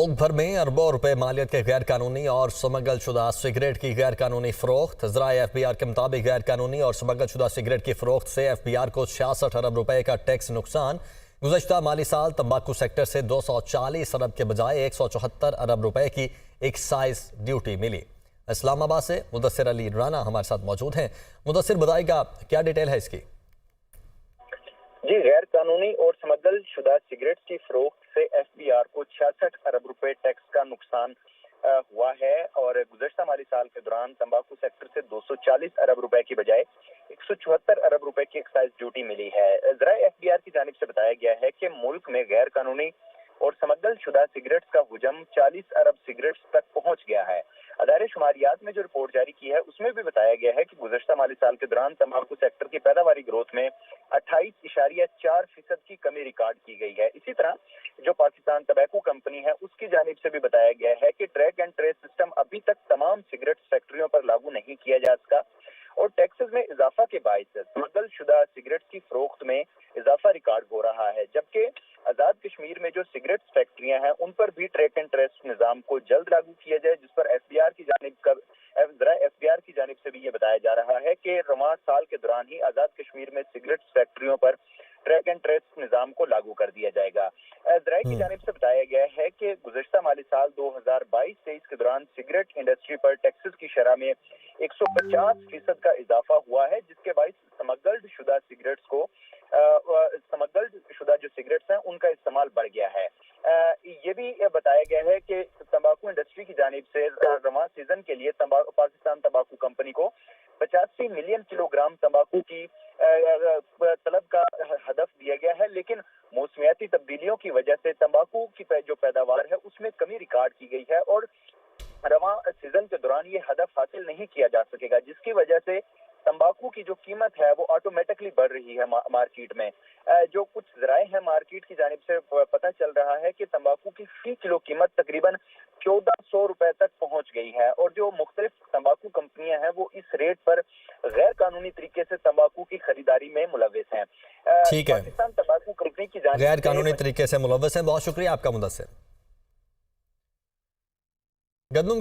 मुल्क भर में अरबों रुपए मालियत के गैर कानूनी और स्मगल शुदा सिगरेट की गैर कानूनी फरोख्त। ज़राए FBI के मुताबिक गैर कानूनी और स्मगल शुदा सिगरेट की फरोख्त से FBI को 66 अरब रुपए का टैक्स नुकसान। गुज़श्ता माली साल तंबाकू सेक्टर से 240 अरब के बजाय 174 अरब रुपए की एक्साइज ड्यूटी मिली। इस्लामाबाद से मुदस्सिर अली राना हमारे साथ मौजूद हैं। मुदस्सिर, बताएगा क्या डिटेल है इसकी? जी, गैर कानूनी और स्मगल शुदा सिगरेट की फरोख्त से FBI को 66 अरब रुपए टैक्स का नुकसान हुआ है और गुज़श्ता माली साल के दौरान तंबाकू सेक्टर से 240 अरब रुपए की बजाय 174 अरब रुपए की एक्साइज ड्यूटी मिली है। ज़राए FBI की जानिब से बताया गया है कि मुल्क में गैर कानूनी और स्मगल शुदा सिगरेट्स का हुजम 40 अरब सिगरेट्स तक पहुंच गया है। अदारे शुमारियात में जो रिपोर्ट जारी की है उसमें भी बताया गया है कि गुज़श्ता माली साल के दौरान तंबाकू सेक्टर की पैदावारी ग्रोथ में 28.4% की कमी रिकॉर्ड की गई है। इसी तरह जो पाकिस्तान तंबाकू कंपनी है उसकी जानिब से भी बताया गया है कि ट्रैक एंड ट्रेस सिस्टम अभी तक तमाम सिगरेट फैक्ट्रियों पर लागू नहीं किया जा सका और टैक्सेस में इजाफा के बायस स्मगल शुदा सिगरेट की फरोख्त में इजाफा रिकॉर्ड हो रहा है, जबकि आजाद कश्मीर में जो सिगरेट फैक्ट्रियां हैं उन पर भी ट्रैक एंड ट्रेस निजाम को जल्द लागू किया जाए, जिस पर FBI की जानिब से भी ये बताया जा रहा है कि रवां साल के दौरान ही आजाद कश्मीर में सिगरेट फैक्ट्रियों पर ट्रैक एंड ट्रेस निजाम को लागू कर दिया जाएगा। ज़राए की जानिब से बताया गया है कि गुज़श्ता माली साल 2022-23 के दौरान सिगरेट इंडस्ट्री पर टैक्सेस की शरह में 150% का इजाफा हुआ है, जिसके बायस स्मगल्ड शुदा जो सिगरेट्स हैं उनका इस्तेमाल बढ़ गया है। ये भी बताया गया है कि तंबाकू इंडस्ट्री की जानिब से रवां सीजन के लिए पाकिस्तान तंबाकू कंपनी को 85 मिलियन किलोग्राम तंबाकू की तलब का हदफ दिया गया है, लेकिन मौसमियाती तब्दीलियों की वजह से तंबाकू की जो पैदावार है उसमें कमी रिकॉर्ड की गई है और रवां सीजन के दौरान ये हदफ हासिल नहीं किया जा सकेगा, जिसकी वजह से तंबाकू की जो कीमत है वो ऑटोमेटिकली बढ़ रही है मार्केट में। जो कुछ ज़राए हैं मार्केट की जानिब से पता चल रहा है कि तंबाकू की फी किलो कीमत तकरीबन 1400 रुपए तक पहुंच गई है और जो मुख्तलिफ तंबाकू कंपनियां हैं वो इस रेट पर गैर कानूनी तरीके से तंबाकू की खरीदारी में मुलव्वस हैं। ठीक है, पाकिस्तान तंबाकू कंपनी की जानिब गैर कानूनी तरीके से मुलव्वस है। बहुत शुक्रिया आपका मुदस्सिर। गंदम